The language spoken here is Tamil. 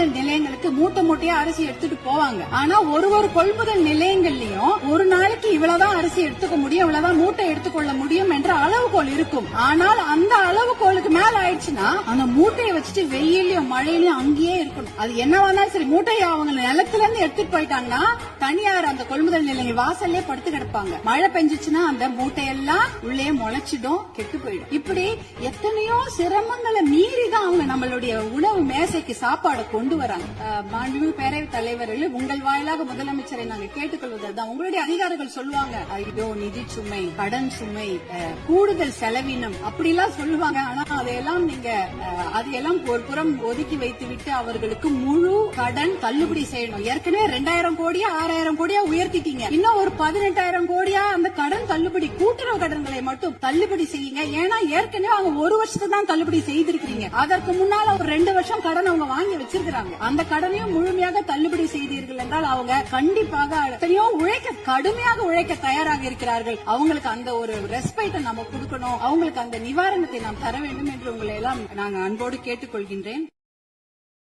கொள்முதல் நிலையங்களுக்கு மூட்டை மூட்டையா அரிசி எடுத்துட்டு போவாங்க. ஆனா ஒரு கொள்முதல் நிலையங்கள்லயும் ஒரு நாளைக்கு இவ்வளவுதான் அரிசி எடுத்துக்க முடியும், இவ்வளவுதான் மூட்டை எடுத்துக்கொள்ள முடியும் என்ற அளவுகோல் இருக்கும். ஆனால் அந்த அளவுகோலுக்கு மேல ஆயிடுச்சுன்னா அந்த மூட்டையை வச்சுட்டு வெயிலையும் மழையிலையும் அங்கேயே இருக்கணும். அது என்னவானாலும் சரி, மூட்டையை அவங்க நிலத்துல இருந்து எடுத்துட்டு போயிட்டாங்கன்னா தனியார் அந்த கொள்முதல் நிலையம் வாசல்லே படுத்து கிடப்பாங்க. மழை பெஞ்சிச்சுன்னா அந்த மூட்டையெல்லாம் உள்ளே முளைச்சிடும், கெட்டு போயிடும். இப்படி எத்தனையோ சிரமங்களை மீறி தான் அவங்க நம்மளுடைய உணவு மேசைக்கு சாப்பாடு கொண்டு வராங்க. மாண்புமிகு பேரவைத் தலைவர்கள், உங்கள் வாயிலாக முதலமைச்சரை நாங்க கேட்டுக்கொள்வதுதான், உங்களுடைய அதிகாரிகள் சொல்லுவாங்க, ஐயோ நிதி சுமை, கடன் சுமை, கூடுதல் செலவினம் அப்படிலாம் சொல்லுவாங்க. ஆனா அதையெல்லாம் நீங்க அதையெல்லாம் ஒரு புறம் ஒதுக்கி வைத்து விட்டு அவர்களுக்கு முழு கடன் தள்ளுபடி செய்யணும். ஏற்கனவே 2000 கோடியா 6000 கோடியா உயர்த்திட்டீங்க, இன்னும் ஒரு 18,000 கோடியா அந்த கடன் தள்ளுபடி கூட்டுறவு கடன்களை மட்டும் தள்ளுபடி செய்யுங்க. ஏன்னா ஏற்கனவே அவங்க ஒரு வருஷத்துக்கு தான் தள்ளுபடி செய்திருக்கீங்க. அதற்கு முன்னால ஒரு 2 வருஷம் கடன் அவங்க வாங்கி வச்சிருக்காங்க. அந்த கடனையும் முழுமையாக தள்ளுபடி செய்தீர்கள் என்றால் அவங்க கண்டிப்பாக எத்தனையோ கடுமையாக உழைக்க தயாராக இருக்கிறார்கள். அவங்களுக்கு அந்த ஒரு ரெஸ்பெக்ட் நம்ம கொடுக்கணும், அவங்களுக்கு அந்த நிவாரணத்தை நாம் தர வேண்டும் என்று உங்களை எல்லாம் நாங்கள் அன்போடு கேட்டுக்கொள்கின்றேன்.